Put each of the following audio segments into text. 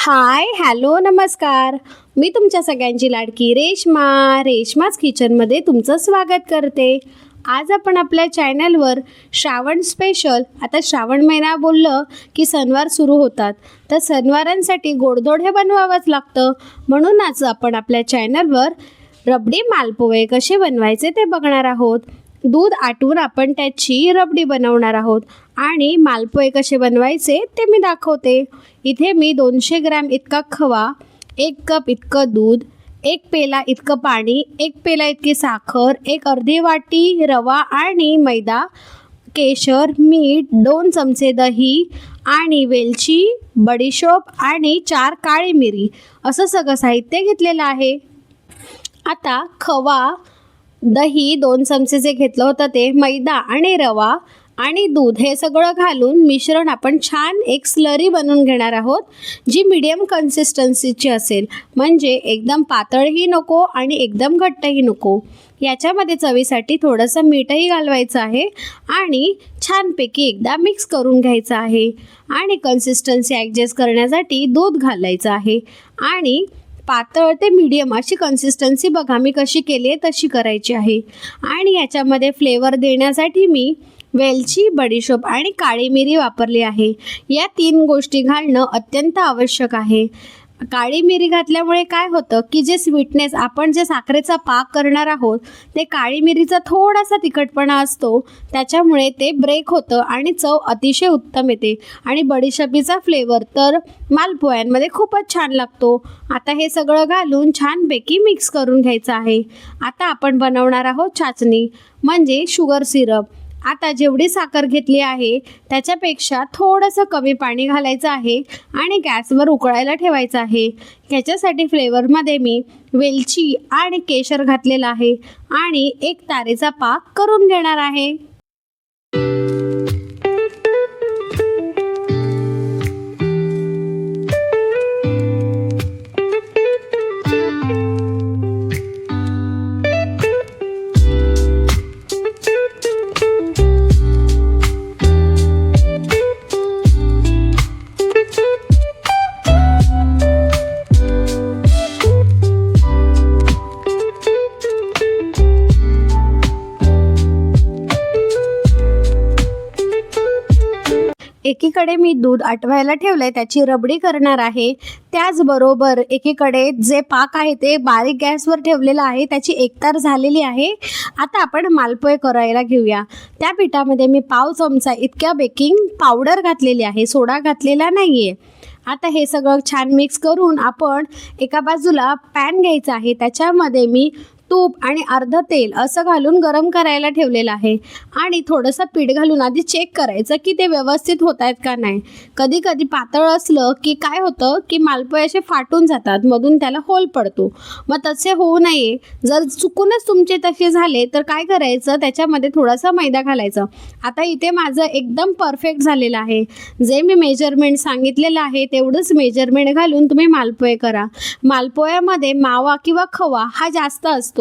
हाय, hello, नमस्कार. मी तुमच्या सगळ्यांची लाडकी रेश्माच किचनमध्ये तुमचं स्वागत करते. आज आपण आपल्या चॅनलवर श्रावण स्पेशल, आता श्रावण महिना बोललं की सणवार सुरू होतात, तर सणवारांसाठी गोडधोड हे बनवावंच लागतं. म्हणून आज आपण आपल्या चॅनलवर रबडी मालपोहे कसे बनवायचे ते बघणार आहोत. दूध आटवून आपण त्याची रबडी बनवणार आहोत आणि मालपोहे कसे बनवायचे ते मी दाखवते. इथे मी 200 ग्रॅम इतका खवा, 1 कप इतकं दूध, 1 पेला इतकं पाणी, 1 पेला इतकी साखर, 1 अर्धी वाटी रवा आणि मैदा, केशर, मीठ, 2 चमचे दही आणि वेलची, बडीशोप आणि 4 काळी मिरी असं सगळं साहित्य घेतलेलं आहे. आता खवा, दही 2 चमचे जे घेतलं होतं ते, मैदा आणि रवा आणि दूध हे सगळं घालून मिश्रण आपण छान एक स्लरी बनवून घेणार आहोत, जी मीडियम कन्सिस्टन्सीची असेल. म्हणजे एकदम पातळही नको आणि एकदम घट्टही नको. याच्यामध्ये चवीसाठी थोडंसं मीठही घालवायचं आहे आणि छानपैकी एकदा मिक्स करून घ्यायचं आहे. आणि कन्सिस्टन्सी ॲडजस्ट करण्यासाठी दूध घालायचं आहे आणि पातळ ते मीडियम अशी कन्सिस्टन्सी बघा मी कशी केली आहे तशी करायची आहे. आणि याच्यामध्ये फ्लेवर देण्यासाठी मी वेलची, बडीशोप आणि काळी मिरी वापरली आहे. या 3 गोष्टी घालणं अत्यंत आवश्यक आहे. काळी मिरी घातल्यामुळे काय होतं की जे स्वीटनेस आपण जे साखरेचा पाक करणार आहोत ते काळी मिरीचा थोडासा तिखटपणा असतो, त्याच्यामुळे ते ब्रेक होतं आणि चव अतिशय उत्तम येते. आणि बडीशोपीचा फ्लेवर तर मालपोह्यांमध्ये खूपच छान लागतो. आता हे सगळं घालून छानपैकी मिक्स करून घ्यायचं आहे. आता आपण बनवणार आहोत चाचणी म्हणजे शुगर सिरप. आता जेवढी साखर घेतली आहे त्याच्यापेक्षा थोडंसं कमी पाणी घालायचं आहे आणि गॅसवर उकळायला ठेवायचं आहे. ह्याच्यासाठी फ्लेवरमध्ये मी वेलची आणि केशर घातलेलं आहे आणि 1 तारेचा पाक करून घेणार आहे. एकीकडे मी दूध आटवायला ठेवलंय, त्याची रबडी करणार आहे. त्याचबरोबर एकीकडे जे पाक आहे ते बारीक गॅसवर ठेवलेलं आहे, त्याची एकतार झालेली आहे. आता आपण मालपोहे करायला घेऊया. त्या पिठामध्ये मी पाव चमचा इतक्या बेकिंग पावडर घातलेली आहे, सोडा घातलेला नाही आहे. आता हे सगळं छान मिक्स करून आपण एका बाजूला पॅन घ्यायचा आहे. त्याच्यामध्ये मी तूप आणि अर्ध तेल असं घालून गरम करायला ठेवलेलं आहे. आणि थोडंसं पीठ घालून आधी चेक करायचं की ते व्यवस्थित होत आहेत का नाही. कधी कधी पातळ असलं की काय होतं की मालपोहे असे फाटून जातात, मधून त्याला होल पडतो. मग तसे होऊ नये, जर चुकूनच तुमचे तसे झाले तर काय करायचं, त्याच्यामध्ये थोडासा मैदा घालायचं. आता इथे माझं एकदम परफेक्ट झालेलं आहे. जे मी मेजरमेंट सांगितलेलं आहे तेवढंच मेजरमेंट घालून तुम्ही मालपोहे करा. मालपोह्यामध्ये मावा किंवा खवा हा जास्त असतो,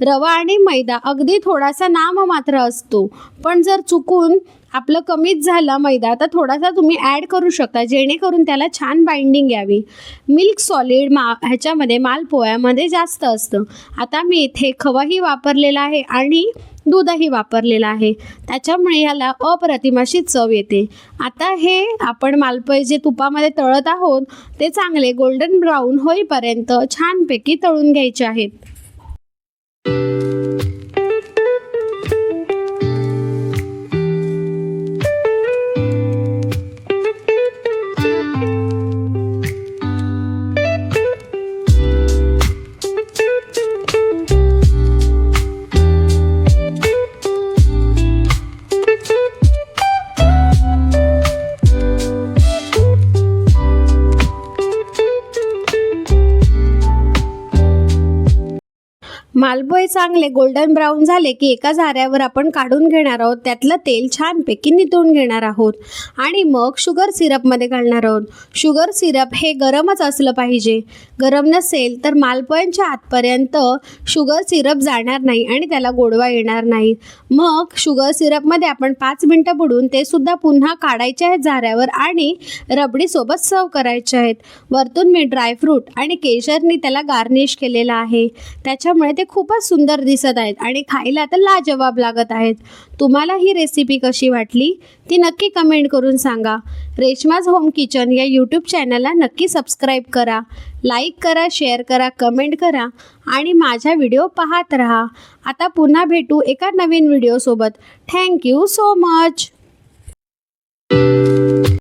रवा आणि मैदा अगदी थोडासा नाममात्र असतो. पण जर चुकून आपलं कमीच झाला मैदा तर थोडासा तुम्ही ॲड करू शकता, जेणेकरून त्याला छान बाइंडिंग यावी. मिल्क सॉलिड ह्याच्यामध्ये मालपोह्यामध्ये जास्त असतं. आता मी इथे खवाही वापरलेला आहे आणि दूधही वापरलेलं आहे, त्याच्यामुळे ह्याला अप्रतिम अशी चव येते. आता हे आपण मालपोहे जे तुपामध्ये तळत आहोत ते चांगले गोल्डन ब्राऊन होईपर्यंत छानपैकी तळून घ्यायचे आहेत. मालपोहे चांगले गोल्डन ब्राऊन झाले की एका झाऱ्यावर आपण काढून घेणार आहोत. त्यातलं तेल छानपैकी निथळून घेणार आहोत आणि मग शुगर सिरपमध्ये घालणार आहोत. शुगर सिरप हे गरमच असलं पाहिजे. गरम नसेल तर मालपोह्यांच्या आतपर्यंत शुगर सिरप जाणार नाही आणि त्याला गोडवा येणार नाही. मग शुगर सिरपमध्ये आपण 5 मिनटं बुडवून ते सुद्धा पुन्हा काढायचे आहेत झाऱ्यावर आणि रबडीसोबत सर्व करायचे आहेत. वरतून मी ड्रायफ्रूट आणि केशरनी त्याला गार्निश केलेलं आहे. त्याच्यामुळे ते खूपच सुंदर दिसत आहेत आणि खायला तर लाजवाब लागत आहेत. तुम्हाला ही रेसिपी कशी वाटली ती नक्की कमेंट करून सांगा. रेश्माज होम किचन या यूट्यूब चॅनलला नक्की सबस्क्राईब करा, लाईक करा, शेअर करा, कमेंट करा आणि माझा व्हिडिओ पाहत राहा. आता पुन्हा भेटू एका नवीन व्हिडिओसोबत. Thank you so much.